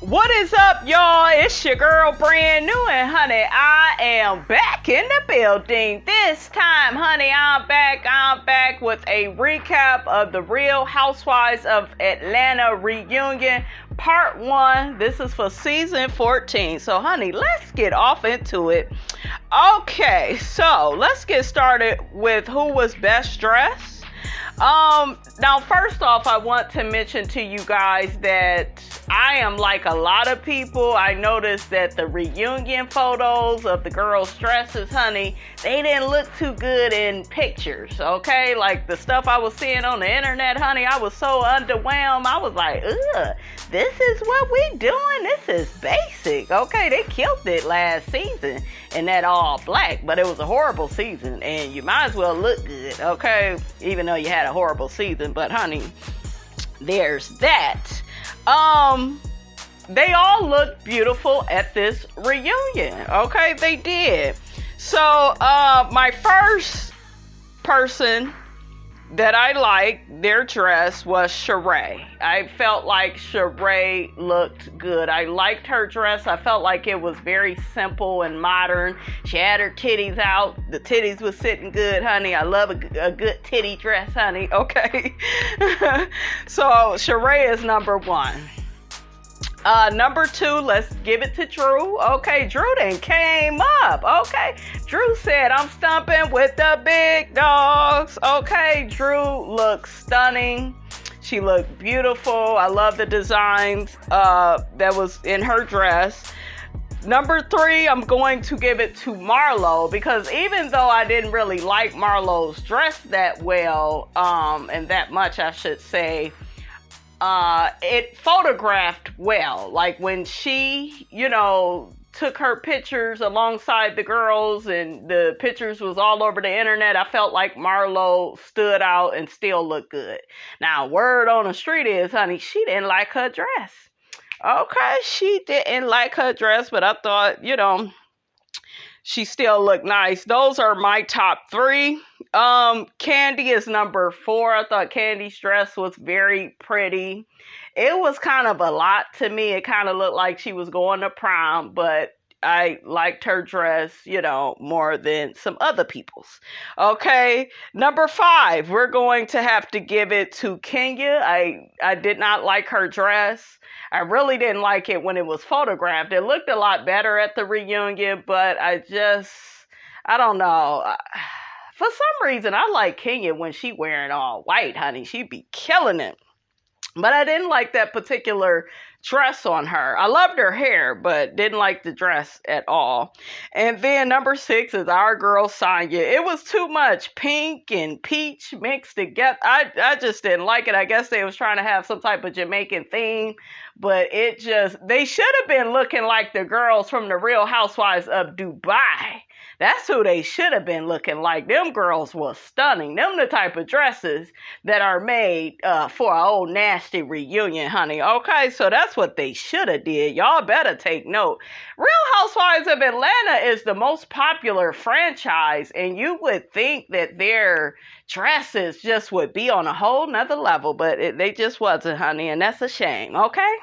What is up, y'all? It's your girl, brand new, and honey, I am back in the building. This time, honey, I'm back with a recap of the Real Housewives of Atlanta reunion, part 1. This is for season 14. So, honey, let's get off into it. Okay, so let's get started with who was best dressed. Now, first off, I want to mention to you guys that I am like a lot of people. I noticed that the reunion photos of the girls' dresses, honey, they didn't look too good in pictures, okay? Like the stuff I was seeing on the internet, honey, I was so underwhelmed. I was like, ugh, this is what we doing? This is basic, okay? They killed it last season in that all black, but it was a horrible season, and you might as well look good, okay? Even though you had a horrible season, but honey, there's that. They all looked beautiful at this reunion, okay? They did. So, my first person that I liked their dress was Sheree. I felt like Sheree looked good. I liked her dress. I felt like it was very simple and modern. She had her titties out. The titties was sitting good, honey. I love a good titty dress, honey. Okay. So Sheree is number 1. Number 2, let's give it to Drew. Okay, Drew then came up. Okay, Drew said, I'm stumping with the big dogs. Okay, Drew looks stunning. She looked beautiful. I love the designs that was in her dress. Number 3, I'm going to give it to Marlo, because even though I didn't really like Marlo's dress that well, and that much I should say, it photographed well. Like when she, took her pictures alongside the girls and the pictures was all over the internet, I felt like Marlo stood out and still looked good. Now, word on the street is, honey, she didn't like her dress. Okay, she didn't like her dress, but I thought, she still looked nice. Those are my top 3. Candy is number 4. I thought Candy's dress was very pretty. It was kind of a lot to me. It kind of looked like she was going to prom, but I liked her dress, more than some other people's. Okay, number 5, we're going to have to give it to Kenya. I did not like her dress. I really didn't like it when it was photographed. It looked a lot better at the reunion, but I don't know. For some reason, I like Kenya when she wearing all white, honey. She be killing it. But I didn't like that particular dress on her. I loved her hair, but didn't like the dress at all. And then number 6 is our girl Sonya. It was too much pink and peach mixed together. I just didn't like it. I guess they was trying to have some type of Jamaican theme, but they should have been looking like the girls from the Real Housewives of Dubai. That's who they should have been looking like. Them girls was stunning. Them the type of dresses that are made for an old nasty reunion, honey. Okay, so that's what they should have did. Y'all better take note. Real Housewives of Atlanta is the most popular franchise, and you would think that their dresses just would be on a whole nother level, but they just wasn't, honey, and that's a shame, okay?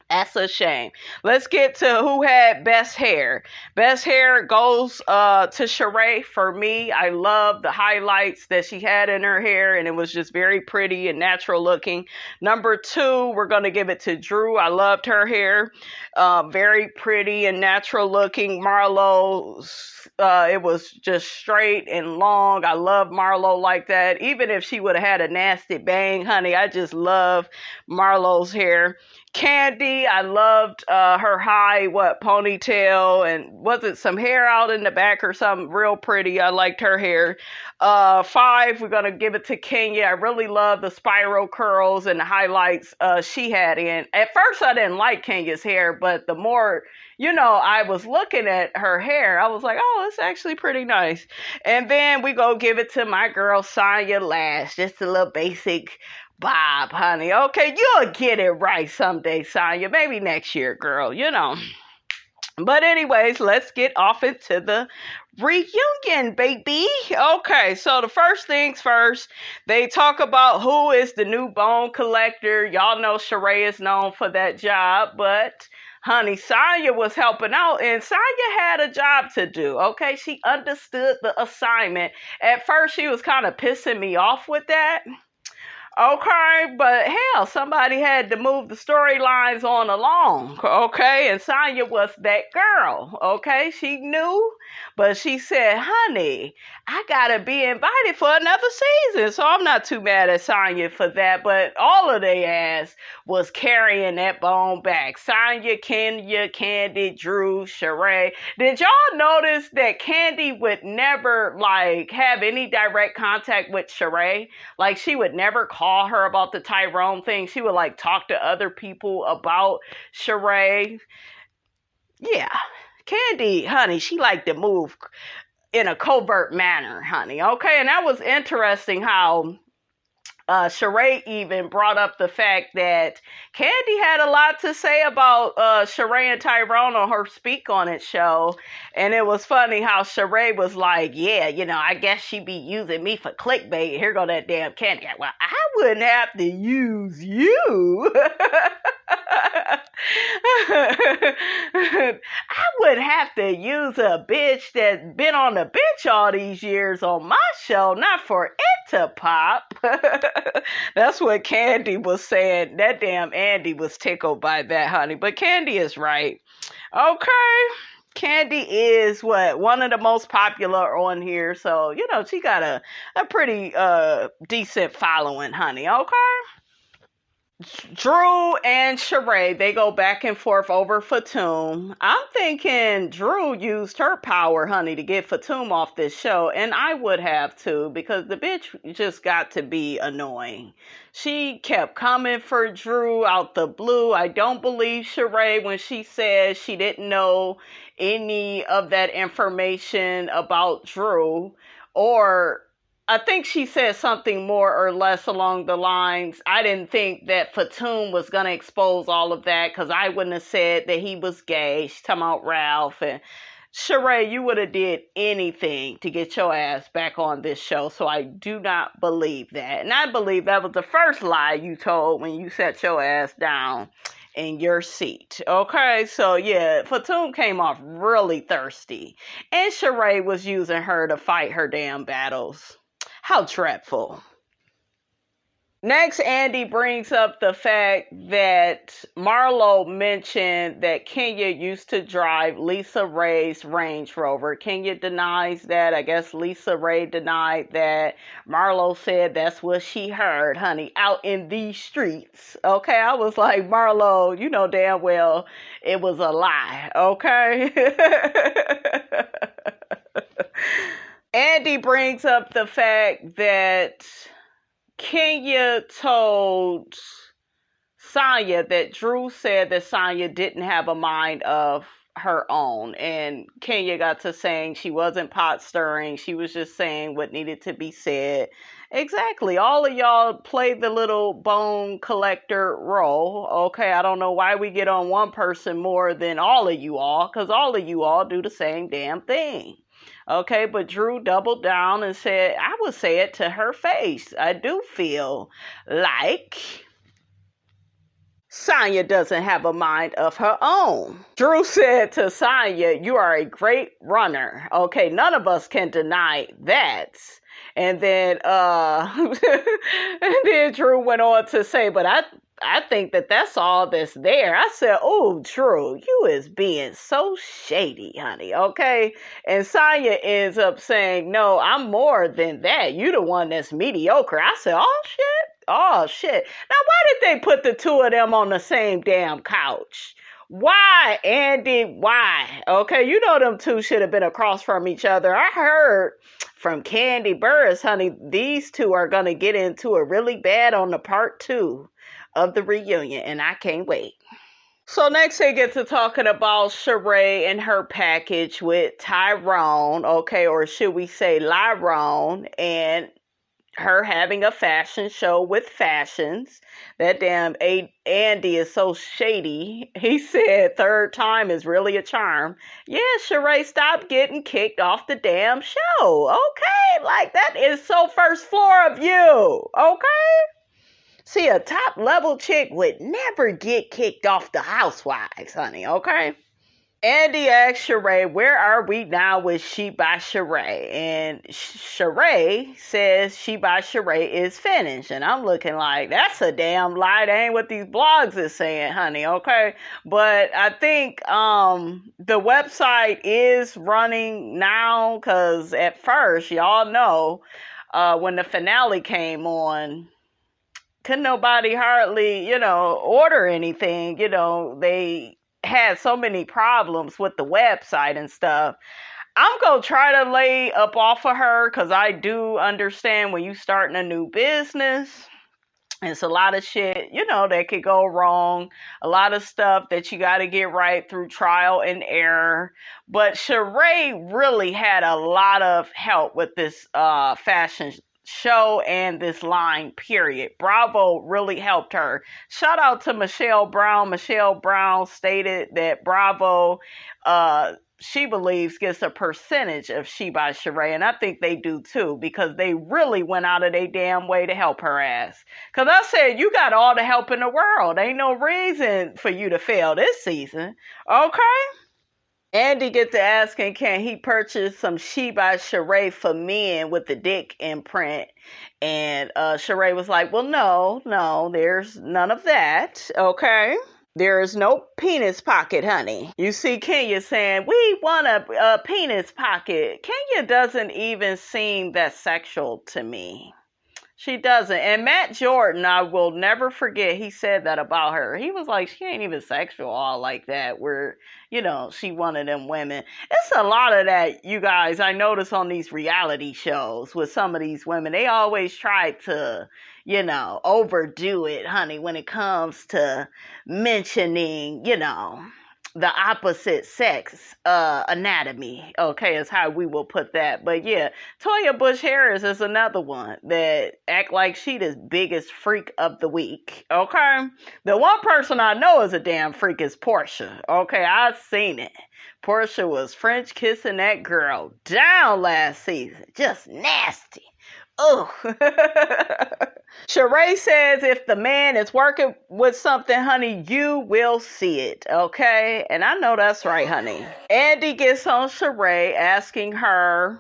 That's a shame. Let's get to who had best hair. Best hair goes to Sheree for me. I love the highlights that she had in her hair, and it was just very pretty and natural looking. Number 2, we're going to give it to Drew. I loved her hair. Very pretty and natural looking. Marlo's, it was just straight and long. I love Marlo like that. Even if she would have had a nasty bang, honey, I just love Marlo's hair. Candy, I loved her high, ponytail, and was it some hair out in the back or something real pretty? I liked her hair. 5, we're going to give it to Kenya. I really love the spiral curls and the highlights she had in. At first, I didn't like Kenya's hair, but the more, I was looking at her hair, I was like, oh, it's actually pretty nice. And then we go give it to my girl, Sonya last. Just a little basic bob, honey. Okay, you'll get it right someday, Sonya. Maybe next year, girl, But anyways, let's get off into the reunion, baby. Okay, so the first things first, they talk about who is the new bone collector. Y'all know Sheree is known for that job, but honey, Sonya was helping out, and Sonya had a job to do. Okay, she understood the assignment. At first, she was kind of pissing me off with that. Okay, but hell, somebody had to move the storylines on along, okay? And Sonya was that girl, okay? She knew, but she said, honey, I gotta be invited for another season. So I'm not too mad at Sonya for that, but all of they ass was carrying that bone back. Sonya, Kenya, Candy, Drew, Sheree. Did y'all notice that Candy would never, like, have any direct contact with Sheree? Like, she would never call her about the Tyrone thing. She would, like, talk to other people about Sheree. Yeah. Candy, honey, she liked to move in a covert manner, honey. Okay, and that was interesting how Sheree even brought up the fact that Candy had a lot to say about Sheree and Tyrone on her Speak On It show. And it was funny how Sheree was like, yeah, you know, I guess she be using me for clickbait. Here go that damn Candy. Well, I wouldn't have to use you. I would have to use a bitch that's been on the bench all these years on my show, not for it to pop. That's what Candy was saying. That damn Andy was tickled by that, honey. But Candy is right. Okay. Candy is one of the most popular on here. So, you know, she got a pretty decent following, honey. Okay. Drew and Sheree, they go back and forth over Fatum. I'm thinking Drew used her power, honey, to get Fatum off this show, and I would have too, because the bitch just got to be annoying. She kept coming for Drew out the blue. I don't believe Sheree when she says she didn't know any of that information about Drew, or I think she said something more or less along the lines, I didn't think that Fatum was going to expose all of that because I wouldn't have said that he was gay. She's talking about Ralph. And Sheree, you would have did anything to get your ass back on this show. So I do not believe that. And I believe that was the first lie you told when you set your ass down in your seat. Okay, so yeah, Fatum came off really thirsty. And Sheree was using her to fight her damn battles. How dreadful. Next, Andy brings up the fact that Marlo mentioned that Kenya used to drive Lisa Ray's Range Rover. Kenya denies that. I guess Lisa Ray denied that. Marlo said that's what she heard, honey, out in these streets. Okay, I was like, Marlo, you know damn well it was a lie, okay? Andy brings up the fact that Kenya told Sonya that Drew said that Sonya didn't have a mind of her own. And Kenya got to saying she wasn't pot stirring. She was just saying what needed to be said. Exactly. All of y'all play the little bone collector role. Okay, I don't know why we get on one person more than all of you all, because all of you all do the same damn thing. Okay, but Drew doubled down and said, I would say it to her face. I do feel like Sonya doesn't have a mind of her own. Drew said to Sonya, you are a great runner. Okay, none of us can deny that. And then, and then Drew went on to say, but I think that that's all that's there. I said, oh, Drew, you is being so shady, honey, okay? And Sonya ends up saying, no, I'm more than that. You the one that's mediocre. I said, oh, shit. Oh, shit. Now, why did they put the two of them on the same damn couch? Why, Andy? Why? Okay, you know them two should have been across from each other. I heard from Candy Burris, honey, these two are going to get into it really bad on the part 2 of the reunion, and I can't wait. So next they get to talking about Sheree and her package with Tyrone, okay, or should we say Lyrone, and her having a fashion show with fashions. That damn Andy is so shady. He said third time is really a charm. Yeah, Sheree, stop getting kicked off the damn show. Okay, like that is so first floor of you. Okay? See, a top level chick would never get kicked off the Housewives, honey, okay? Andy asked Sheree, where are we now with She by Sheree? And Sheree says She by Sheree is finished. And I'm looking like, that's a damn lie. That ain't what these blogs is saying, honey, okay? But I think the website is running now because at first, y'all know, when the finale came on, couldn't nobody hardly, order anything. They had so many problems with the website and stuff. I'm going to try to lay up off of her because I do understand when you starting a new business, it's a lot of shit, that could go wrong. A lot of stuff that you got to get right through trial and error. But Sheree really had a lot of help with this fashion show and this line, period. Bravo really helped her. Shout out to Michelle Brown. Michelle Brown stated that Bravo, she believes, gets a percentage of She by Sheree, and I think they do too, because they really went out of their damn way to help her ass. Because I said, you got all the help in the world. Ain't no reason for you to fail this season. Okay? Andy gets to asking, can he purchase some She by Sheree for men with the dick imprint? And Sheree was like, well, no, there's none of that. Okay? There is no penis pocket, honey. You see Kenya saying, we want a penis pocket. Kenya doesn't even seem that sexual to me. She doesn't. And Matt Jordan, I will never forget, he said that about her. He was like, she ain't even sexual all like that, where, she one of them women. It's a lot of that, you guys, I notice on these reality shows with some of these women. They always try to, overdo it, honey, when it comes to mentioning, the opposite sex anatomy, okay, is how we will put that. But yeah, Toya Bush Harris is another one that act like she the biggest freak of the week, okay? The one person I know is a damn freak is Portia, okay? I've seen it. Portia was French kissing that girl down last season. Just nasty. Ugh. Sheree says if the man is working with something, honey, you will see it, okay? And I know that's right, honey. Andy gets on Sheree asking her,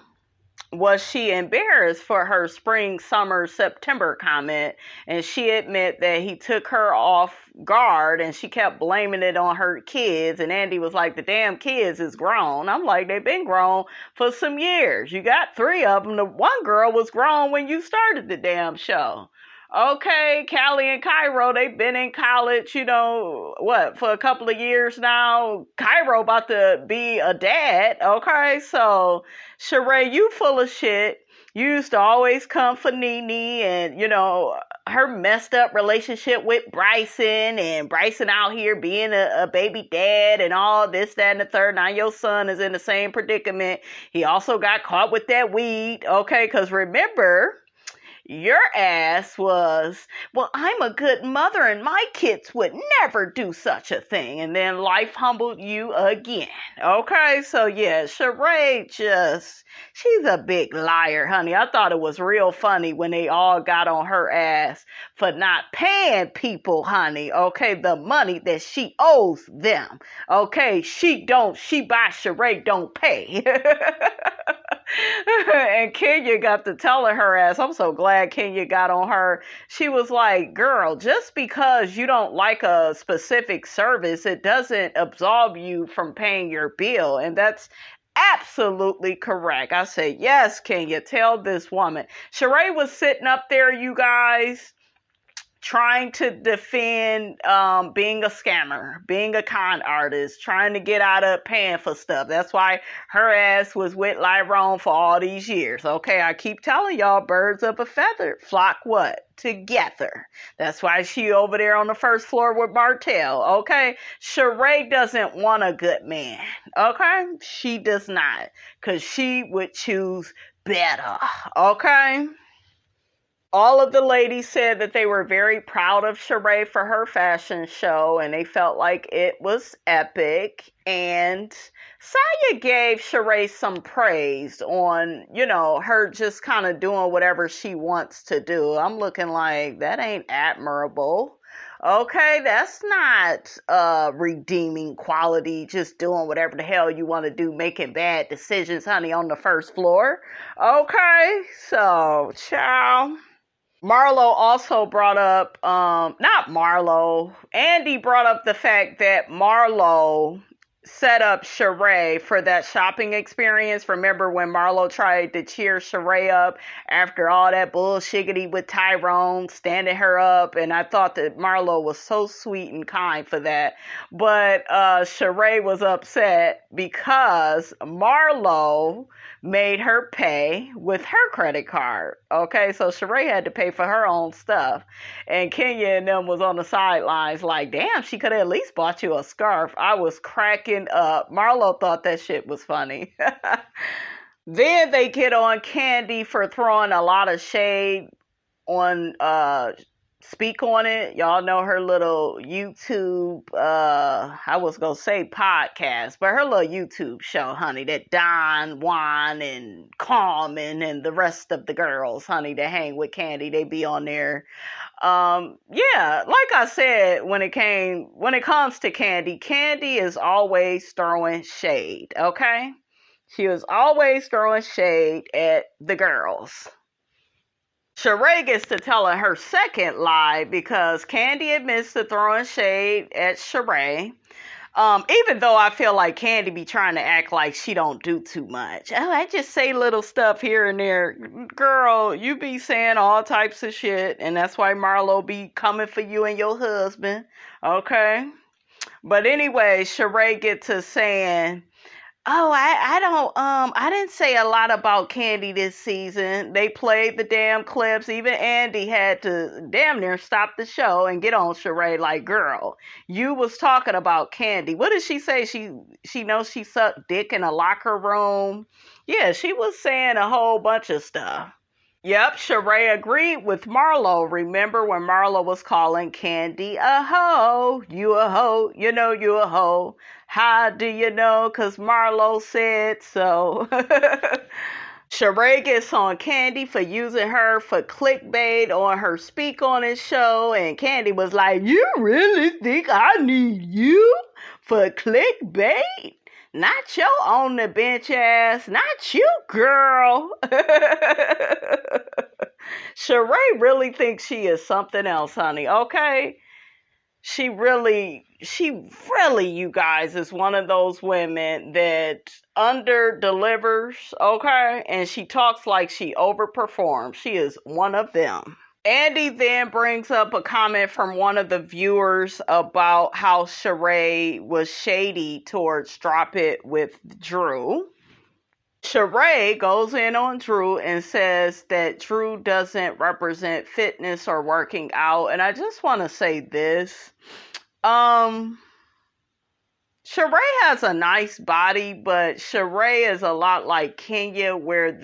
was she embarrassed for her spring, summer, September comment? And she admit that he took her off guard and she kept blaming it on her kids. And Andy was like, the damn kids is grown. I'm like, they've been grown for some years. You got 3 of them. The one girl was grown when you started the damn show. Okay, Callie and Cairo, they've been in college, for a couple of years now. Cairo about to be a dad, okay? So, Sheree, you full of shit. You used to always come for Nene and, her messed up relationship with Bryson, and Bryson out here being a baby dad and all this, that, and the third. Now your son is in the same predicament. He also got caught with that weed, okay? Because remember, your ass was, well, I'm a good mother and my kids would never do such a thing. And then life humbled you again. Okay, so yeah, Sheree she's a big liar, honey. I thought it was real funny when they all got on her ass for not paying people, honey. Okay, the money that she owes them. Okay, she by Sheree don't pay. And Kenya got to telling her ass, I'm so glad Kenya got on her. She was like, girl, just because you don't like a specific service, it doesn't absolve you from paying your bill. And that's absolutely correct. I said, yes, Kenya, tell this woman. Sheree was sitting up there, you guys, trying to defend being a scammer, being a con artist, trying to get out of paying for stuff. That's why her ass was with Lyrone for all these years. Okay, I keep telling y'all, birds of a feather flock what? Together. That's why she over there on the first floor with Martell. Okay, Sheree doesn't want a good man. Okay, she does not, because she would choose better. Okay. All of the ladies said that they were very proud of Sheree for her fashion show and they felt like it was epic. And Saya gave Sheree some praise on, her just kind of doing whatever she wants to do. I'm looking like that ain't admirable. Okay, that's not redeeming quality, just doing whatever the hell you want to do, making bad decisions, honey, on the first floor. Okay, so, ciao. Marlo also brought up, not Marlo, Andy brought up the fact that Marlo set up Sheree for that shopping experience. Remember when Marlo tried to cheer Sheree up after all that bullshiggity with Tyrone, standing her up, and I thought that Marlo was so sweet and kind for that. But Sheree was upset because Marlo made her pay with her credit card. Okay, so Sheree had to pay for her own stuff. And Kenya and them was on the sidelines like, damn, she could have at least bought you a scarf. I was cracking up. Marlo thought that shit was funny. Then they get on Candy for throwing a lot of shade on Speak on It. Y'all know her little YouTube, I was gonna say podcast, but her little YouTube show, honey, that Don, Juan, and Carmen and the rest of the girls, honey, that hang with Candy, they be on there. Yeah, like I said, when it comes to Candy, Candy is always throwing shade, okay? She was always throwing shade at the girls. Sheree gets to telling her second lie because Candy admits to throwing shade at Sheree. Even though I feel like Candy be trying to act like she don't do too much. Oh, I just say little stuff here and there. Girl, you be saying all types of shit, and that's why Marlo be coming for you and your husband. Okay? But anyway, Sheree get to saying, oh, I didn't say a lot about Candy this season. They played the damn clips. Even Andy had to damn near stop the show and get on Sheree like, girl, you was talking about Candy. What did she say? She knows she sucked dick in a locker room. Yeah, she was saying a whole bunch of stuff. Yep, Sheree agreed with Marlo. Remember when Marlo was calling Candy a hoe? You a hoe, you a hoe. How do you know? 'Cause Marlo said so. Sheree gets on Candy for using her for clickbait on her Speak on It show, and Candy was like, you really think I need you for clickbait? Not your on the bench ass. Not you, girl. Sheree really thinks she is something else, honey. Okay? She really, you guys, is one of those women that under delivers, okay? And she talks like she overperforms. She is one of them. Andy then brings up a comment from one of the viewers about how Sheree was shady towards Drop It with Drew. Sheree goes in on Drew and says that Drew doesn't represent fitness or working out. And I just want to say this. Sheree has a nice body, but Sheree is a lot like Kenya where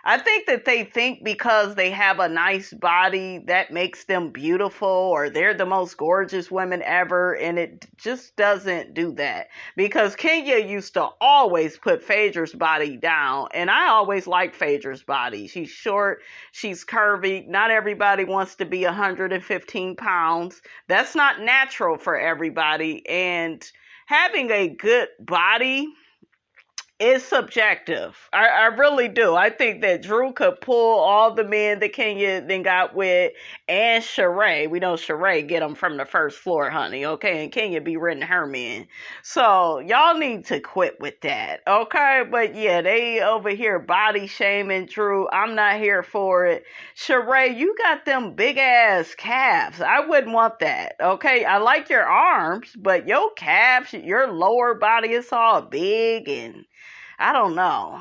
I think that they think because they have a nice body that makes them beautiful or they're the most gorgeous women ever, and it just doesn't do that. Because Kenya used to always put Phaedra's body down, and I always liked Phaedra's body. She's short, she's curvy. Not everybody wants to be 115 pounds. That's not natural for everybody, and having a good body is subjective. I really do. I think that Drew could pull all the men that Kenya then got with, and Sheree. We know Sheree get them from the first floor, honey, okay? And Kenya be renting her men. So, y'all need to quit with that, okay? But yeah, they over here body shaming Drew. I'm not here for it. Sheree, you got them big ass calves. I wouldn't want that, okay? I like your arms, but your calves, your lower body is all big, and I don't know.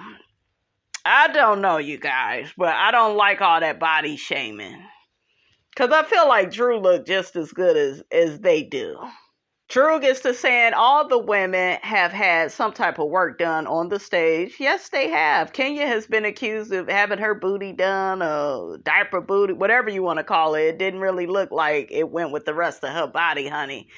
I don't know, you guys, but I don't like all that body shaming. Because I feel like Drew looked just as good as they do. Drew gets to saying all the women have had some type of work done on the stage. Yes, they have. Kenya has been accused of having her booty done, diaper booty, whatever you want to call it. It didn't really look like it went with the rest of her body, honey.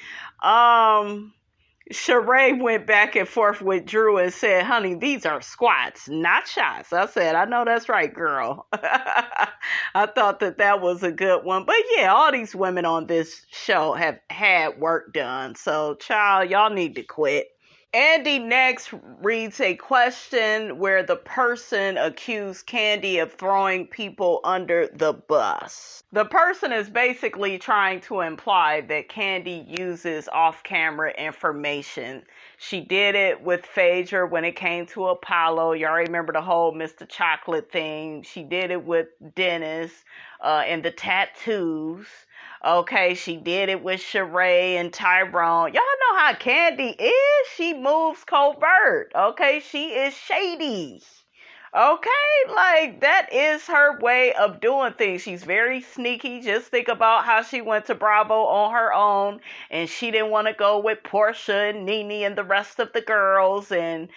Sheree went back and forth with Drew and said, honey, these are squats, not shots. I said, I know that's right, girl. I thought that was a good one. But yeah, all these women on this show have had work done. So, child, y'all need to quit. Andy next reads a question where the person accused Candy of throwing people under the bus. The person is basically trying to imply that Candy uses off-camera information. She did it with Phaedra when it came to Apollo. Y'all remember the whole Mr. Chocolate thing. She did it with Dennis and the tattoos. Okay, she did it with Sheree and Tyrone. Y'all know how Candy is. She moves covert. Okay, she is shady. Okay, like that is her way of doing things. She's very sneaky. Just think about how she went to Bravo on her own and she didn't want to go with Portia and Nene and the rest of the girls and,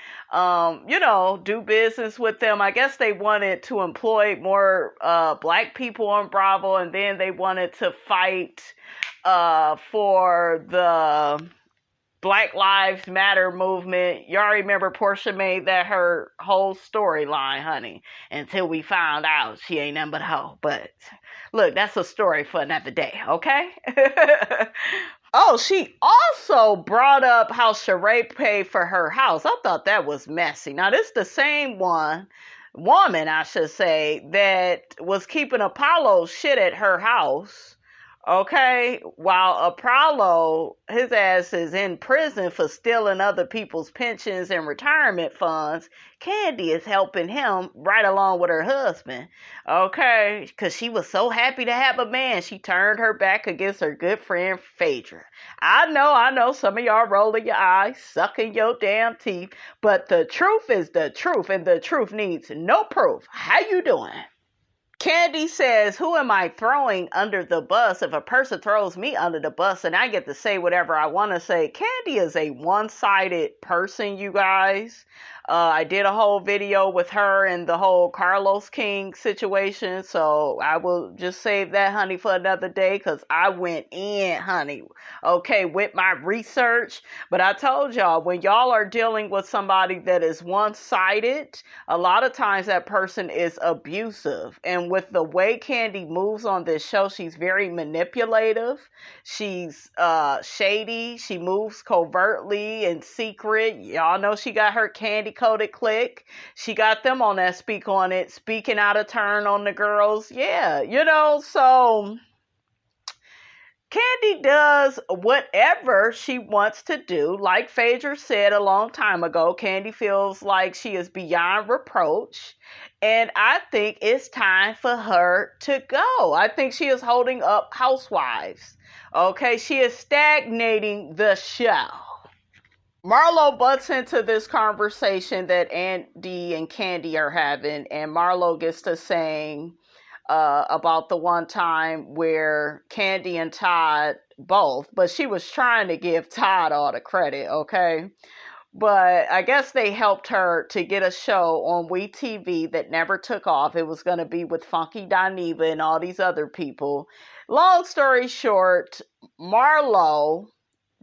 do business with them. I guess they wanted to employ more black people on Bravo, and then they wanted to fight for the Black Lives Matter movement. Y'all remember Portia made that her whole storyline, honey, until we found out she ain't nothing but a hoe. But look, that's a story for another day, okay? Oh, she also brought up how Sheree paid for her house. I thought that was messy. Now, this is the same woman, I should say, that was keeping Apollo shit at her house. Okay, while Apollo, his ass is in prison for stealing other people's pensions and retirement funds, Candy is helping him right along with her husband. Okay, because she was so happy to have a man, she turned her back against her good friend Phaedra. I know, some of y'all rolling your eyes, sucking your damn teeth, but the truth is the truth, and the truth needs no proof. How you doing? Candy says, who am I throwing under the bus? If a person throws me under the bus and I get to say whatever I want to say, Candy is a one-sided person, you guys. I did a whole video with her and the whole Carlos King situation, so I will just save that, honey, for another day, because I went in, honey, okay, with my research. But I told y'all, when y'all are dealing with somebody that is one-sided, a lot of times that person is abusive. And with the way Candy moves on this show, she's very manipulative. She's shady. She moves covertly and secret. Y'all know she got her candy-coated clique. She got them on that Speak On It, speaking out of turn on the girls. Yeah, so Candy does whatever she wants to do. Like Phaedra said a long time ago, Candy feels like she is beyond reproach. And I think it's time for her to go. I think she is holding up Housewives. Okay, she is stagnating the show. Marlo butts into this conversation that Andy and Candy are having, and Marlo gets to saying about the one time where Candy and Todd both, but she was trying to give Todd all the credit, okay? But I guess they helped her to get a show on WeTV that never took off. It was going to be with Funky Dineva and all these other people. Long story short, Marlo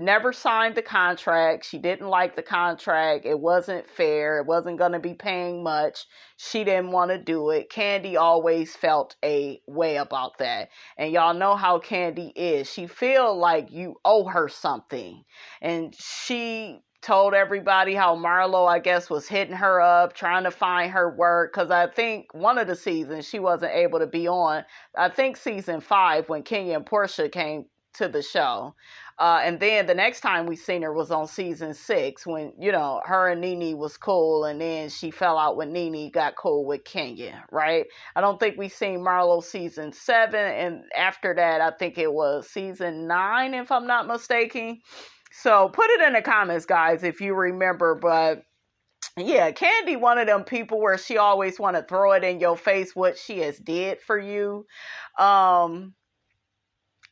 never signed the contract. She didn't like the contract. It wasn't fair. It wasn't going to be paying much. She didn't want to do it. Candy always felt a way about that. And y'all know how Candy is. She feel like you owe her something. And she told everybody how Marlo, I guess, was hitting her up, trying to find her work. Because I think one of the seasons she wasn't able to be on. I think season 5 when Kenya and Portia came to the show. And then the next time we seen her was on season 6 when, her and Nene was cool, and then she fell out with Nene, got cool with Kenya, right? I don't think we seen Marlo season 7, and after that, I think it was season 9, if I'm not mistaken. So put it in the comments, guys, if you remember, but yeah, Candy, one of them people where she always want to throw it in your face what she has did for you.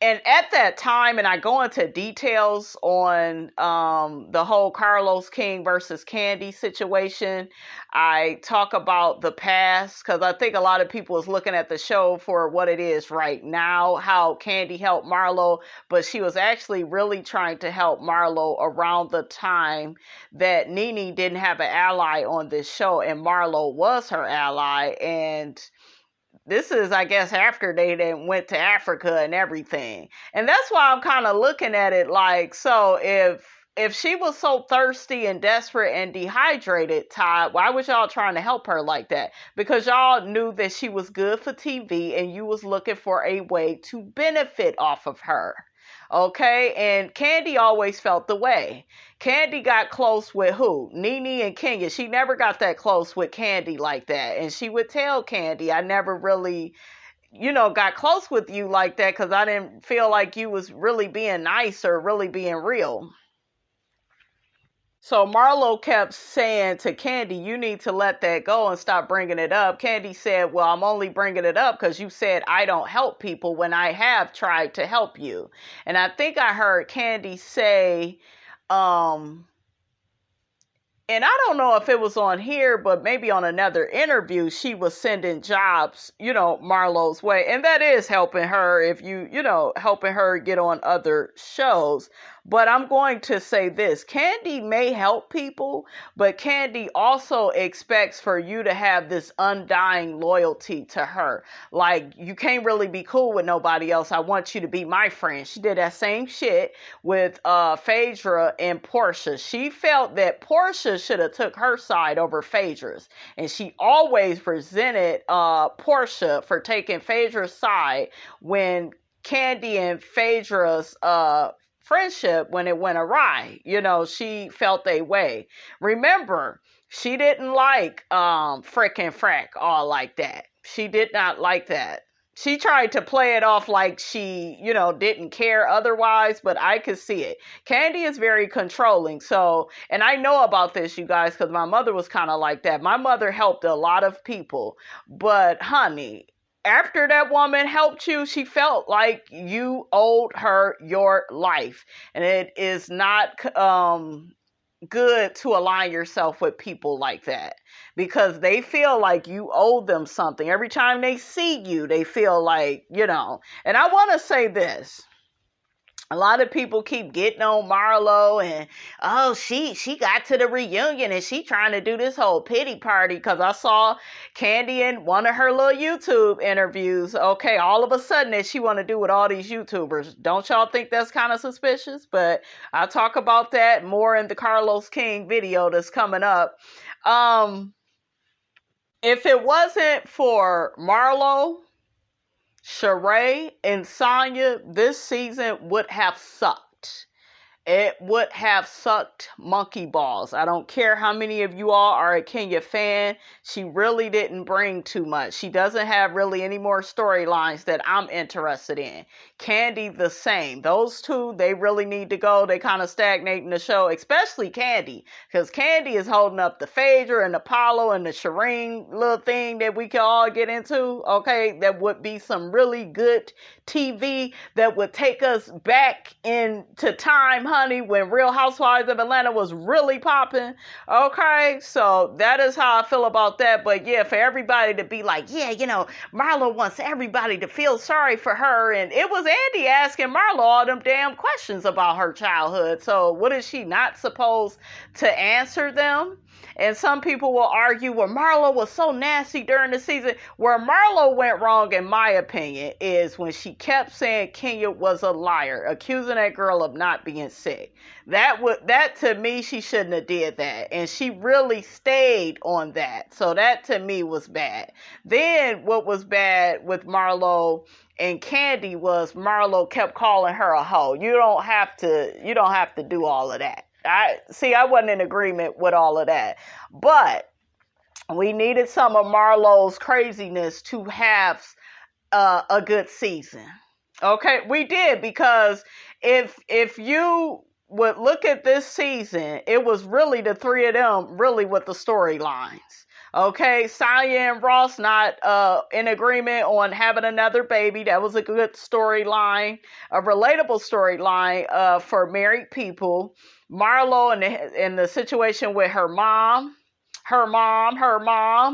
And at that time, and I go into details on the whole Carlos King versus Candy situation. I talk about the past because I think a lot of people is looking at the show for what it is right now, how Candy helped Marlo, but she was actually really trying to help Marlo around the time that Nene didn't have an ally on this show, and Marlo was her ally. And this is, I guess, after they then went to Africa and everything. And that's why I'm kind of looking at it like, so if she was so thirsty and desperate and dehydrated, Todd, why was y'all trying to help her like that? Because y'all knew that she was good for TV and you was looking for a way to benefit off of her. Okay, and Candy always felt the way. Candy got close with who? Nene and Kenya. She never got that close with Candy like that. And she would tell Candy, I never really, got close with you like that because I didn't feel like you was really being nice or really being real. So Marlo kept saying to Candy, you need to let that go and stop bringing it up. Candy said, well, I'm only bringing it up because you said I don't help people when I have tried to help you. And I think I heard Candy say, and I don't know if it was on here, but maybe on another interview, she was sending jobs, Marlo's way. And that is helping her if helping her get on other shows. But I'm going to say this. Candy may help people, but Candy also expects for you to have this undying loyalty to her. Like, you can't really be cool with nobody else. I want you to be my friend. She did that same shit with Phaedra and Portia. She felt that Portia should have took her side over Phaedra's. And she always resented Portia for taking Phaedra's side when Candy and Phaedra's friendship, when it went awry, she felt a way. Remember, she didn't like frickin' frack all like that. She did not like that. She tried to play it off like she, didn't care otherwise, but I could see it. Candy is very controlling. So, and I know about this, you guys, because my mother was kind of like that. My mother helped a lot of people, but honey, after that woman helped you, she felt like you owed her your life. And it is not good to align yourself with people like that because they feel like you owe them something. Every time they see you, they feel like, And I want to say this. A lot of people keep getting on Marlo and, oh, she got to the reunion and she trying to do this whole pity party because I saw Candy in one of her little YouTube interviews. Okay, all of a sudden that she want to do with all these YouTubers. Don't y'all think that's kind of suspicious? But I'll talk about that more in the Carlos King video that's coming up. If it wasn't for Marlo, Sheree, and Sonya, this season would have sucked. It would have sucked monkey balls. I don't care how many of you all are a Kenya fan. She really didn't bring too much. She doesn't have really any more storylines that I'm interested in. Candy, the same. Those two, they really need to go. They kind of stagnate in the show, especially Candy, because Candy is holding up the Phaedra and Apollo and the Shireen little thing that we can all get into. Okay, that would be some really good TV that would take us back into time, honey, when Real Housewives of Atlanta was really popping. Okay, so that is how I feel about that. But yeah, for everybody to be like, yeah, Marlo wants everybody to feel sorry for her. And it was Andy asking Marlo all them damn questions about her childhood. So what is she not supposed to answer them? And some people will argue, well, Marlo was so nasty during the season. Where Marlo went wrong, in my opinion, is when she kept saying Kenya was a liar, accusing that girl of not being sick. That to me, she shouldn't have did that. And she really stayed on that. So that to me was bad. Then what was bad with Marlo and Candy was Marlo kept calling her a hoe. You don't have to do all of that. I wasn't in agreement with all of that, but we needed some of Marlo's craziness to have a good season. Okay, we did, because if you would look at this season, it was really the three of them really with the storylines. Okay, Saya and Ross not in agreement on having another baby. That was a good storyline, a relatable storyline for married people. Marlo and the situation with her mom,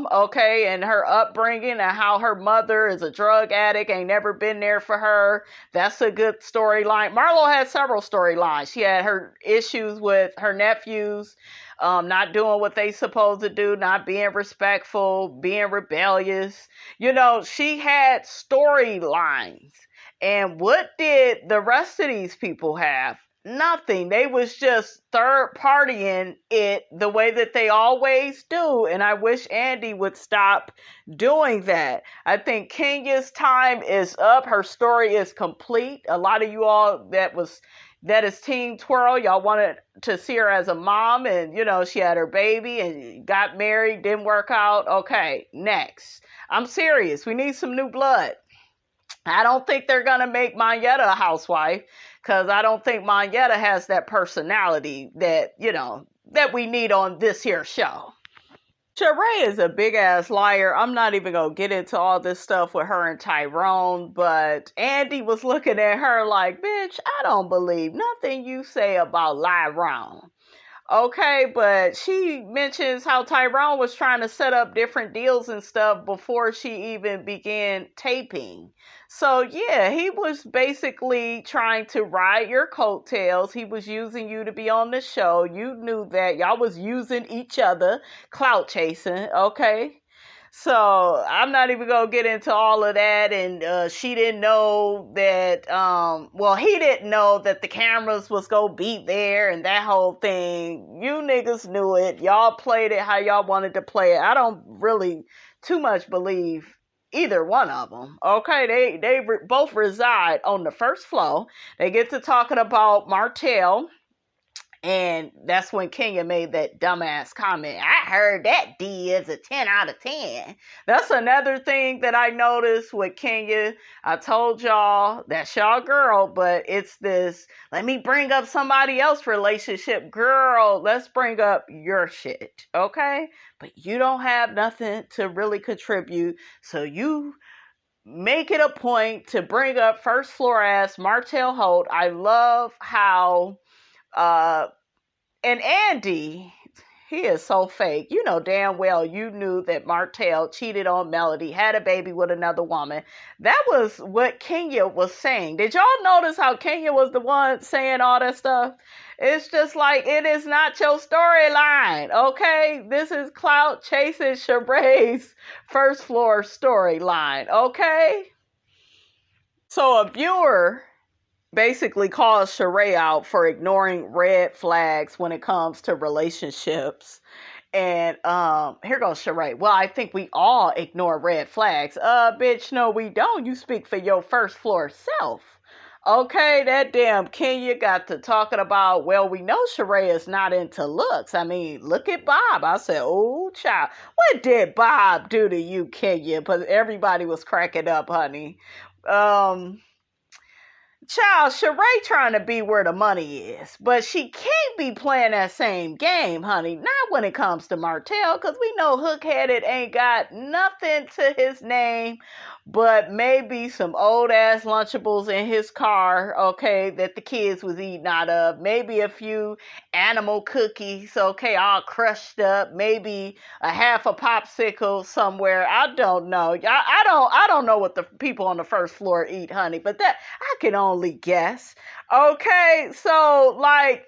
okay, and her upbringing and how her mother is a drug addict, ain't never been there for her. That's a good storyline. Marlo had several storylines. She had her issues with her nephews, not doing what they supposed to do, not being respectful, being rebellious. She had storylines. And what did the rest of these people have? Nothing. They was just third partying it the way that they always do. And I wish Andy would stop doing that. I think Kenya's time is up. Her story is complete. A lot of you all that is Team Twirl, y'all wanted to see her as a mom, and she had her baby and got married, didn't work out. Okay, next. I'm serious. We need some new blood. I don't think they're going to make Mayetta a housewife, because I don't think Mayetta has that personality that we need on this here show. Sheree is a big ass liar. I'm not even going to get into all this stuff with her and Tyrone, but Andy was looking at her like, bitch, I don't believe nothing you say about Lyron. Okay, but she mentions how Tyrone was trying to set up different deals and stuff before she even began taping. So yeah, he was basically trying to ride your coattails. He was using you to be on the show. You knew that. Y'all was using each other, clout chasing, okay? So I'm not even going to get into all of that. And she didn't know that, he didn't know that the cameras was going to be there and that whole thing. You niggas knew it. Y'all played it how y'all wanted to play it. I don't really too much believe either one of them. Okay, they both reside on the first floor. They get to talking about Martell. And that's when Kenya made that dumbass comment. I heard that D is a 10 out of 10. That's another thing that I noticed with Kenya. I told y'all, that's y'all girl, but it's this, let me bring up somebody else's relationship. Girl, let's bring up your shit, okay? But you don't have nothing to really contribute, so you make it a point to bring up first floor ass Martell Holt. I love how and Andy, he is so fake. You know damn well you knew that Martell cheated on Melody, had a baby with another woman. That was what Kenya was saying. Did y'all notice how Kenya was the one saying all that stuff? It's just like, it is not your storyline, okay? This is clout chasing Sheree's first floor storyline, okay? So a viewer basically calls Sheree out for ignoring red flags when it comes to relationships. And here goes Sheree. Well, I think we all ignore red flags. Bitch, no, we don't. You speak for your first floor self. Okay, that damn Kenya got to talking about, well, we know Sheree is not into looks. I mean, look at Bob. I said, oh, child, what did Bob do to you, Kenya? But everybody was cracking up, honey. Child, Sheree trying to be where the money is, but she can't be playing that same game, honey. Not when it comes to Martell, because we know Hook-Headed ain't got nothing to his name, but maybe some old ass Lunchables in his car, okay, that the kids was eating out of. Maybe a few animal cookies, okay, all crushed up. Maybe a half a popsicle somewhere. I don't know. I don't know what the people on the first floor eat, honey, but that I can only guess. Okay, so like,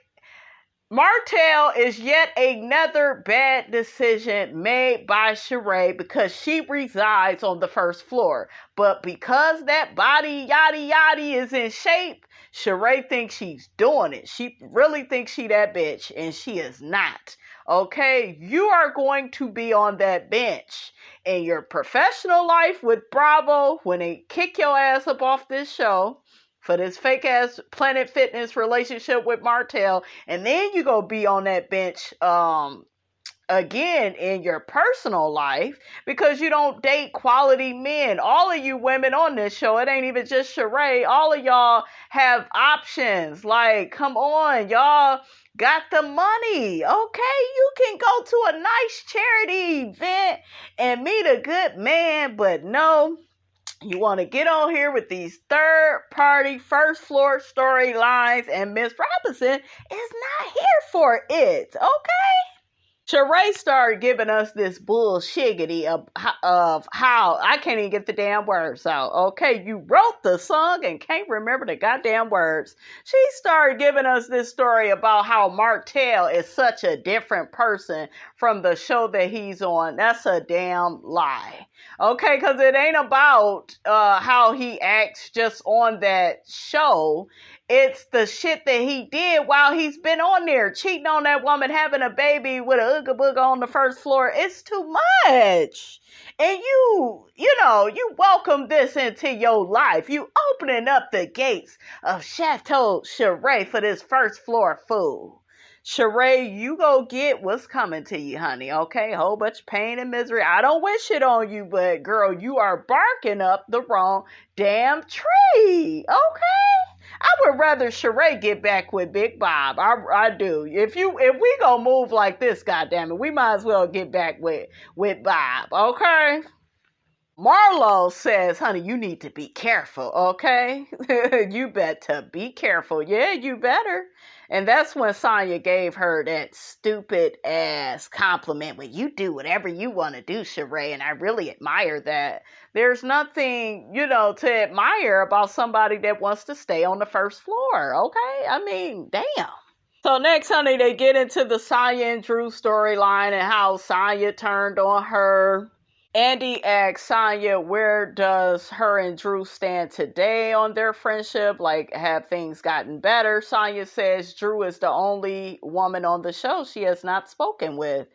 Martell is yet another bad decision made by Sheree because she resides on the first floor. But because that body yaddy yaddy is in shape, Sheree thinks she's doing it. She really thinks she that bitch, and she is not. Okay, you are going to be on that bench in your professional life with Bravo when they kick your ass up off this show for this fake ass Planet Fitness relationship with Martell, and then you go be on that bench again in your personal life because you don't date quality men. All of you women on this show, it ain't even just Sheree. All of y'all have options. Like, come on, y'all got the money. Okay, you can go to a nice charity event and meet a good man, but no. You want to get on here with these third party first floor storylines, and Miss Robinson is not here for it. Okay? Sheree started giving us this bullshiggity of how I can't even get the damn words out. Okay, you wrote the song and can't remember the goddamn words. She started giving us this story about how Martell is such a different person from the show that he's on. That's a damn lie. Okay, because it ain't about how he acts just on that show. It's the shit that he did while he's been on there, cheating on that woman, having a baby with a ooga booga on the first floor. It's too much. And you welcome this into your life. You opening up the gates of Chateau Sheree for this first floor fool. Sheree, you go get what's coming to you, honey, okay? A whole bunch of pain and misery. I don't wish it on you, but girl, you are barking up the wrong damn tree, okay? I would rather Sheree get back with Big Bob. I do. If we gonna move like this, goddammit, we might as well get back with Bob, okay? Marlo says, honey, you need to be careful, okay? You better be careful. Yeah, you better. And that's when Sonya gave her that stupid ass compliment. Well, you do whatever you want to do, Sheree, and I really admire that. There's nothing, to admire about somebody that wants to stay on the first floor, okay? I mean, damn. So next, honey, they get into the Sonya and Drew storyline and how Sonya turned on her. Andy asks Sonya, where does her and Drew stand today on their friendship? Like, have things gotten better? Sonya says Drew is the only woman on the show she has not spoken with.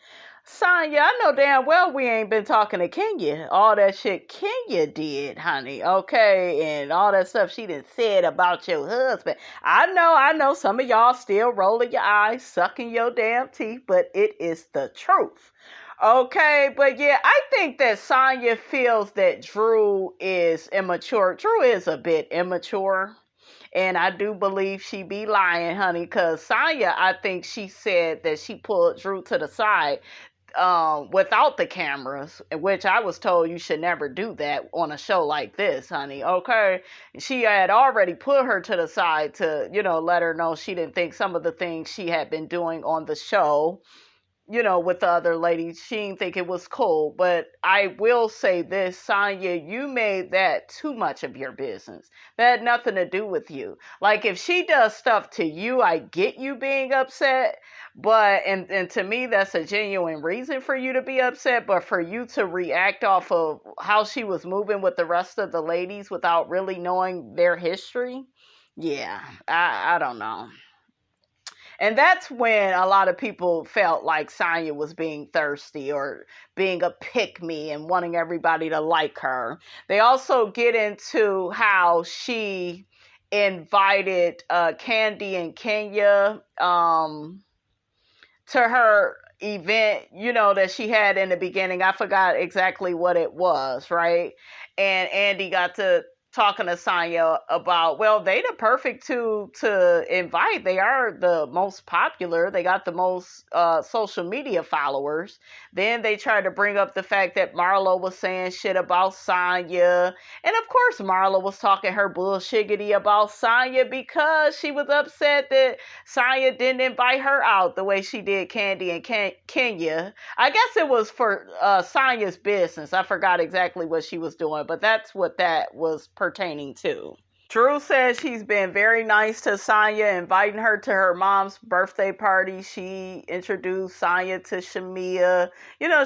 Sonya, I know damn well we ain't been talking to Kenya. All that shit Kenya did, honey, okay? And all that stuff she done said about your husband. I know some of y'all still rolling your eyes, sucking your damn teeth, but it is the truth. Okay, but yeah, I think that Sonya feels that Drew is immature. Drew is a bit immature. And I do believe she be lying, honey, because Sonya, I think she said that she pulled Drew to the side without the cameras, which I was told you should never do that on a show like this, honey, okay? She had already put her to the side to, let her know she didn't think some of the things she had been doing on the show, with the other ladies, she didn't think it was cool. But I will say this, Sonya, you made that too much of your business. That had nothing to do with you. Like, if she does stuff to you, I get you being upset, but, and to me, that's a genuine reason for you to be upset, but for you to react off of how she was moving with the rest of the ladies without really knowing their history, yeah, I don't know. And that's when a lot of people felt like Sonya was being thirsty or being a pick-me and wanting everybody to like her. They also get into how she invited Candy and Kenya to her event, that she had in the beginning. I forgot exactly what it was, right? And Andy got to talking to Sonya about, well, they the perfect two to invite. They are the most popular. They got the most social media followers. Then they tried to bring up the fact that Marlo was saying shit about Sonya. And of course, Marlo was talking her bullshiggity about Sonya because she was upset that Sonya didn't invite her out the way she did Candy and Kenya. I guess it was for Sonya's business. I forgot exactly what she was doing, but that's what that was pertaining to. Drew says she's been very nice to Sonya, inviting her to her mom's birthday party. She introduced Sonya to Shamia.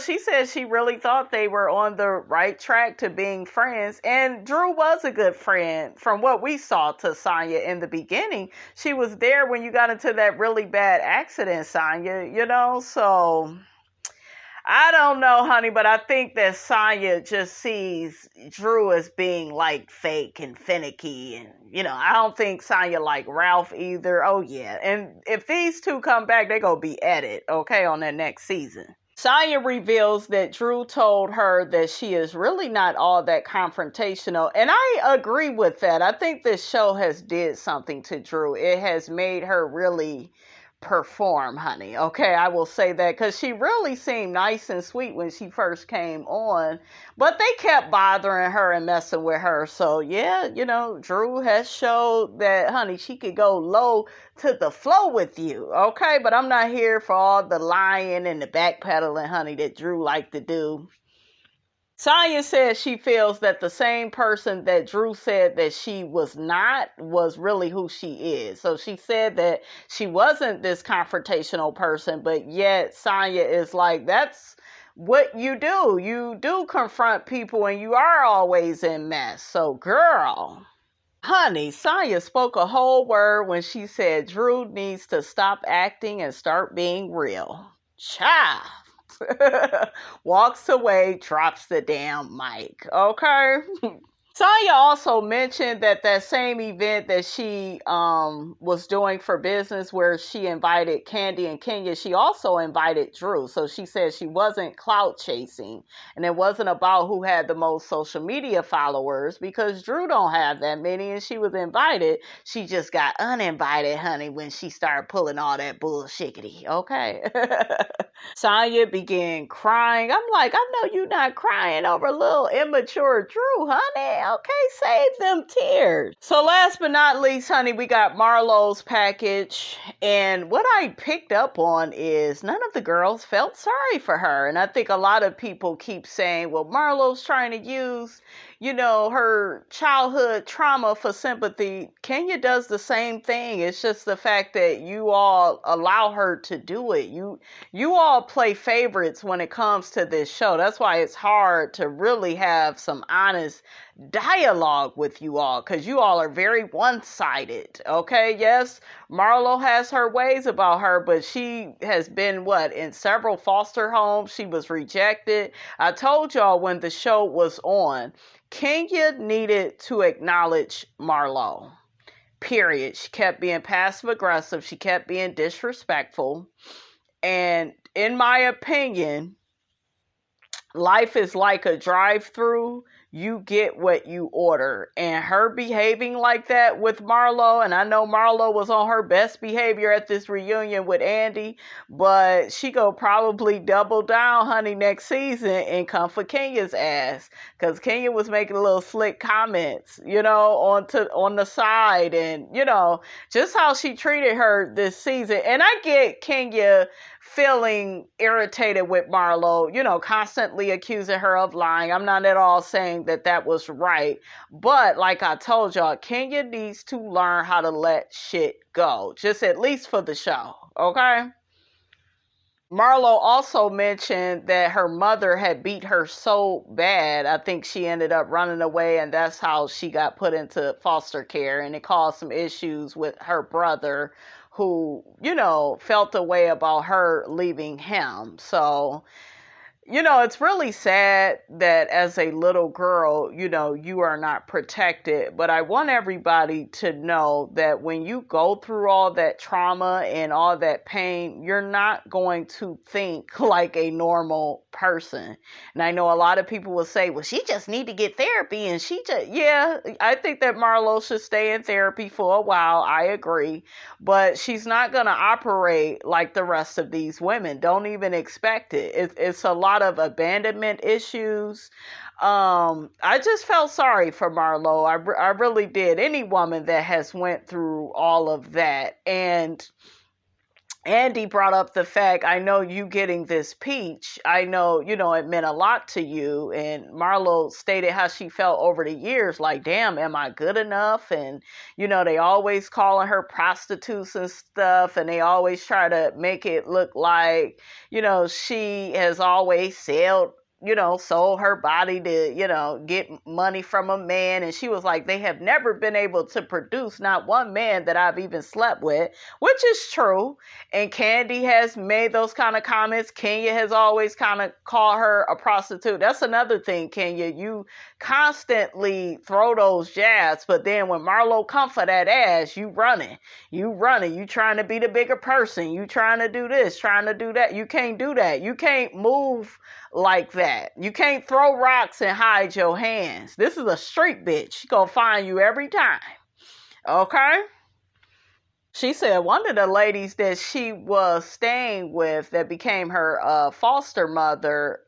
She said she really thought they were on the right track to being friends. And Drew was a good friend from what we saw to Sonya in the beginning. She was there when you got into that really bad accident, Sonya, so I don't know, honey, but I think that Sonya just sees Drew as being like fake and finicky. And, I don't think Sonya like Ralph either. Oh, yeah. And if these two come back, they're going to be at it, okay, on their next season. Saya reveals that Drew told her that she is really not all that confrontational. And I agree with that. I think this show has did something to Drew. It has made her really perform, honey. Okay, I will say that because she really seemed nice and sweet when she first came on, but they kept bothering her and messing with her. So yeah, Drew has showed that, honey, she could go low to the flow with you. Okay, but I'm not here for all the lying and the backpedaling, honey, that Drew liked to do. Tanya says she feels that the same person that Drew said that she was not was really who she is. So she said that she wasn't this confrontational person, but yet Sonya is like, that's what you do. You do confront people and you are always in mess. So girl, honey, Sonya spoke a whole word when she said Drew needs to stop acting and start being real. Child. Walks away, drops the damn mic. Okay. Tanya also mentioned that same event that she was doing for business where she invited Candy and Kenya, she also invited Drew. So she said she wasn't clout chasing and it wasn't about who had the most social media followers because Drew don't have that many and she was invited. She just got uninvited, honey, when she started pulling all that bullshickety. Okay. Tanya began crying. I'm like, I know you're not crying over little immature Drew, honey. Okay, save them tears. So last but not least, honey, we got Marlo's package. And what I picked up on is none of the girls felt sorry for her. And I think a lot of people keep saying, well, Marlo's trying to use, her childhood trauma for sympathy. Kenya does the same thing. It's just the fact that you all allow her to do it. You all play favorites when it comes to this show. That's why it's hard to really have some honest dialogue with you all because you all are very one-sided. Okay, yes, Marlo has her ways about her, but she has been in several foster homes. She was rejected. I told y'all when the show was on, Kenya needed to acknowledge Marlo. Period. She kept being passive aggressive. She kept being disrespectful. And in my opinion, life is like a drive-through. You get what you order. And her behaving like that with Marlo, and I know Marlo was on her best behavior at this reunion with Andy, but she go probably double down, honey, next season and come for Kenya's ass. Because Kenya was making little slick comments, on the side and, just how she treated her this season. And I get Kenya feeling irritated with Marlo, constantly accusing her of lying. I'm not at all saying that was right. But like I told y'all, Kenya needs to learn how to let shit go. Just at least for the show. Okay? Marlo also mentioned that her mother had beat her so bad, I think she ended up running away, and that's how she got put into foster care. And it caused some issues with her brother who, felt a way about her leaving him. So, it's really sad that as a little girl, you are not protected. But I want everybody to know that when you go through all that trauma and all that pain, you're not going to think like a normal person. And I know a lot of people will say, well, she just need to get therapy. And yeah, I think that Marlo should stay in therapy for a while. I agree. But she's not going to operate like the rest of these women. Don't even expect it. It's a lot of abandonment issues. I just felt sorry for Marlo. I really did. Any woman that has went through all of that. And Andy brought up the fact, I know you getting this peach. I know, it meant a lot to you. And Marlo stated how she felt over the years, like, damn, am I good enough? And, they always calling her prostitutes and stuff. And they always try to make it look like, she has always sailed sold her body to, get money from a man. And she was like, they have never been able to produce not one man that I've even slept with, which is true. And Candy has made those kind of comments. Kenya has always kind of called her a prostitute. That's another thing, Kenya. You constantly throw those jabs, but then when Marlo come for that ass, you running. You trying to be the bigger person. You trying to do this, trying to do that. You can't do that. You can't move like that. You can't throw rocks and hide your hands. This is a street bitch. She gonna find you every time. Okay? She said one of the ladies that she was staying with that became her foster mother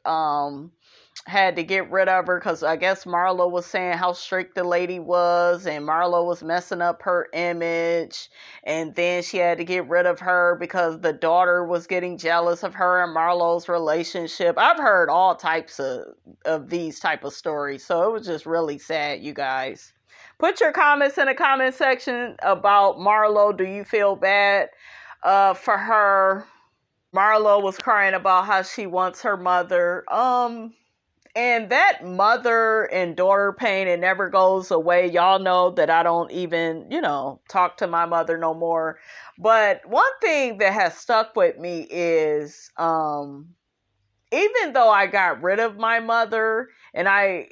had to get rid of her because I guess Marlo was saying how strict the lady was, and Marlo was messing up her image, and then she had to get rid of her because the daughter was getting jealous of her and Marlo's relationship. I've heard all types of these type of stories, so it was just really sad, you guys. Put your comments in the comment section about Marlo. Do you feel bad for her? Marlo was crying about how she wants her mother. And that mother and daughter pain, it never goes away. Y'all know that I don't even, talk to my mother no more. But one thing that has stuck with me is, even though I got rid of my mother, and I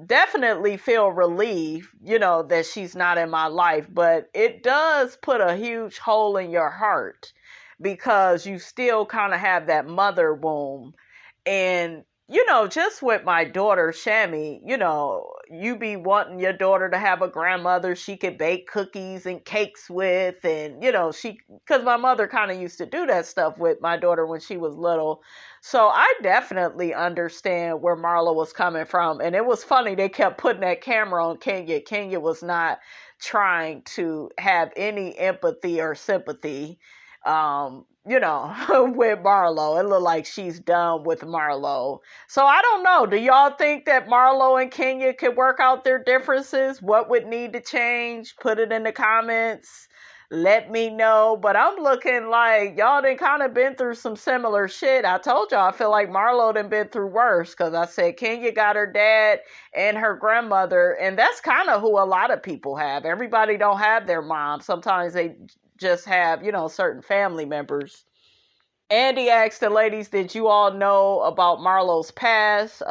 definitely feel relieved, that she's not in my life, but it does put a huge hole in your heart because you still kind of have that mother wound. And just with my daughter, Shammy, you be wanting your daughter to have a grandmother she could bake cookies and cakes with. And, because my mother kind of used to do that stuff with my daughter when she was little. So I definitely understand where Marlo was coming from. And it was funny. They kept putting that camera on Kenya. Kenya was not trying to have any empathy or sympathy. With Marlo. It looked like she's done with Marlo. So I don't know. Do y'all think that Marlo and Kenya could work out their differences? What would need to change? Put it in the comments. Let me know. But I'm looking like y'all done kind of been through some similar shit. I told y'all I feel like Marlo done been through worse because I said Kenya got her dad and her grandmother. And that's kind of who a lot of people have. Everybody don't have their mom. Sometimes they just have, certain family members. Andy asked the ladies, did you all know about Marlo's past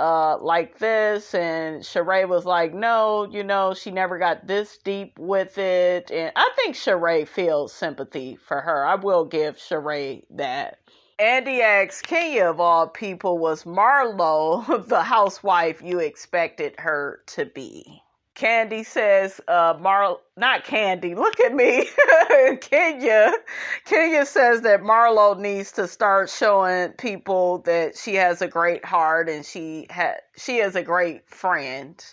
like this? And Sheree was like, no, she never got this deep with it. And I think Sheree feels sympathy for her. I will give Sheree that. Andy asked, Kenya of all people, was Marlo the housewife you expected her to be? Candy says, not Candy, look at me. Kenya says that Marlo needs to start showing people that she has a great heart and she is a great friend.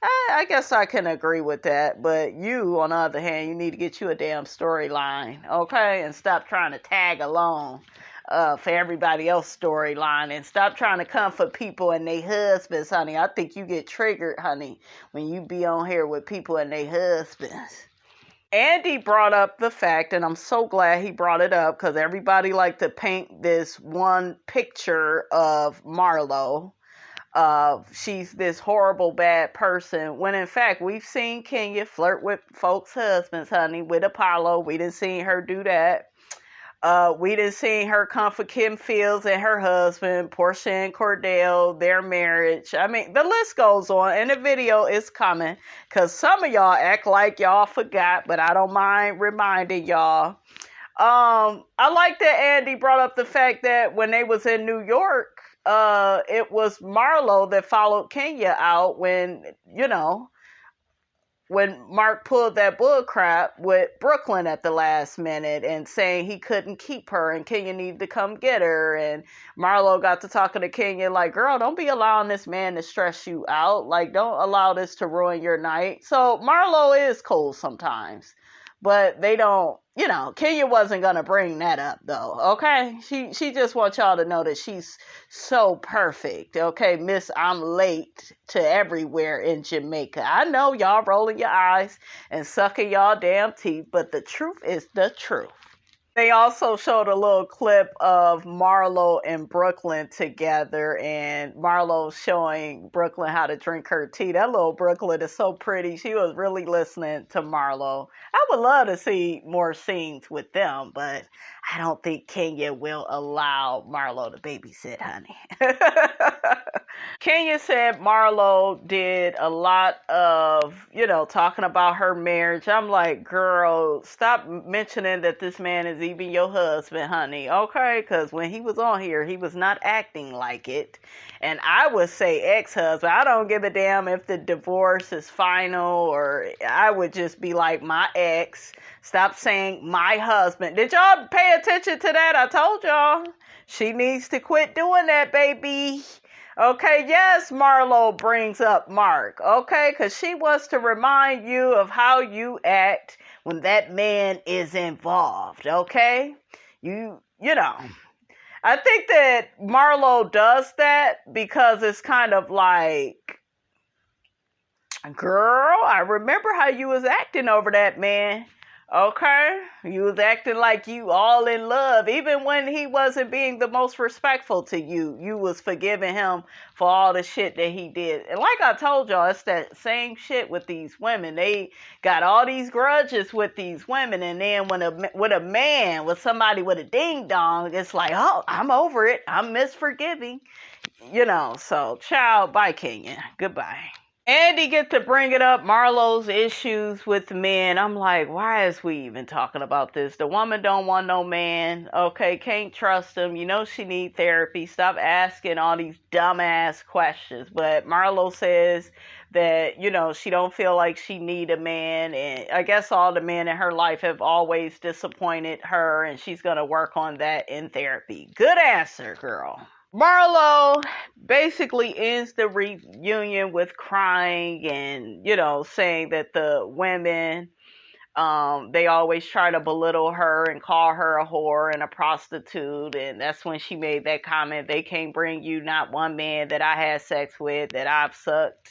I guess I can agree with that, but you, on the other hand, you need to get you a damn storyline, okay? And stop trying to tag along for everybody else's storyline, and stop trying to come for people and their husbands, honey. I think you get triggered, honey, when you be on here with people and their husbands. Andy brought up the fact, and I'm so glad he brought it up, because everybody like to paint this one picture of Marlo. She's this horrible, bad person, when in fact we've seen Kenya flirt with folks' husbands, honey, with Apollo. We didn't see her do that. We done seen her come for Kim Fields and her husband, Portia and Cordell, their marriage. I mean, the list goes on, and the video is coming, because some of y'all act like y'all forgot, but I don't mind reminding y'all. I like that Andy brought up the fact that when they was in New York, it was Marlo that followed Kenya out when Mark pulled that bull crap with Brooklyn at the last minute and saying he couldn't keep her and Kenya needed to come get her. And Marlo got to talking to Kenya like, girl, don't be allowing this man to stress you out. Like, don't allow this to ruin your night. So Marlo is cool sometimes, but they don't, Kenya wasn't going to bring that up though. Okay. She just wants y'all to know that she's so perfect. Okay. Miss, I'm late to everywhere in Jamaica. I know y'all rolling your eyes and sucking y'all damn teeth, but the truth is the truth. They also showed a little clip of Marlo and Brooklyn together, and Marlo showing Brooklyn how to drink her tea. That little Brooklyn is so pretty. She was really listening to Marlo. I would love to see more scenes with them, but I don't think Kenya will allow Marlo to babysit, honey. Kenya said Marlo did a lot of, talking about her marriage. I'm like, girl, stop mentioning that this man is even your husband, honey. Okay? Because when he was on here, he was not acting like it. And I would say ex-husband. I don't give a damn if the divorce is final, or I would just be like, my ex. Stop saying my husband. Did y'all pay attention to that? I told y'all. She needs to quit doing that, baby. Okay, yes, Marlo brings up Mark, okay, because she wants to remind you of how you act when that man is involved, okay? You know. I think that Marlo does that because it's kind of like, girl, I remember how you was acting over that man. Okay, you was acting like you all in love. Even when he wasn't being the most respectful to you, you was forgiving him for all the shit that he did. And like I told y'all, it's that same shit with these women. They got all these grudges with these women, and then with somebody with a ding dong, it's like, oh, I'm over it. I'm misforgiving. So child, bye Kenya. Goodbye. Andy get to bring it up, Marlo's issues with men. I'm like, why is we even talking about this? The woman don't want no man. Okay, can't trust him. She need therapy. Stop asking all these dumbass questions. But Marlo says that, she don't feel like she need a man. And I guess all the men in her life have always disappointed her. And she's going to work on that in therapy. Good answer, girl. Marlo basically ends the reunion with crying and, saying that the women, they always try to belittle her and call her a whore and a prostitute. And that's when she made that comment, they can't bring you not one man that I had sex with, that I've sucked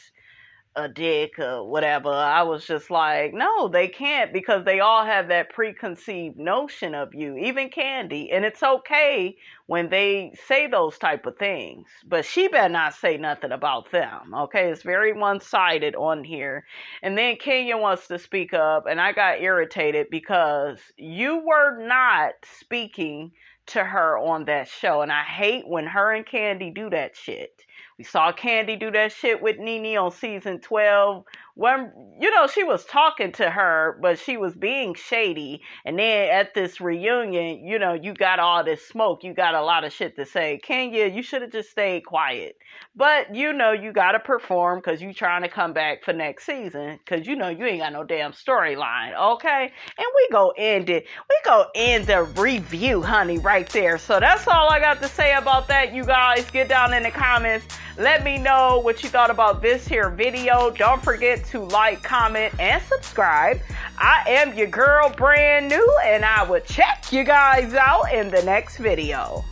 a dick or whatever. I was just like, no, they can't, because they all have that preconceived notion of you, even Candy. And it's okay when they say those type of things, but she better not say nothing about them. Okay, it's very one-sided on here. And then Kenya wants to speak up, and I got irritated because you were not speaking to her on that show, and I hate when her and Candy do that shit. We saw Candy do that shit with Nene on season 12. When, she was talking to her, but she was being shady. And then at this reunion, you got all this smoke. You got a lot of shit to say. Kenya, you should have just stayed quiet. But, you got to perform because you trying to come back for next season. Because, you ain't got no damn storyline, okay? And we go end it. We go end the review, honey, right there. So that's all I got to say about that, you guys. Get down in the comments. Let me know what you thought about this here video. Don't forget to like, comment, and subscribe. I am your girl, brand new, and I will check you guys out in the next video.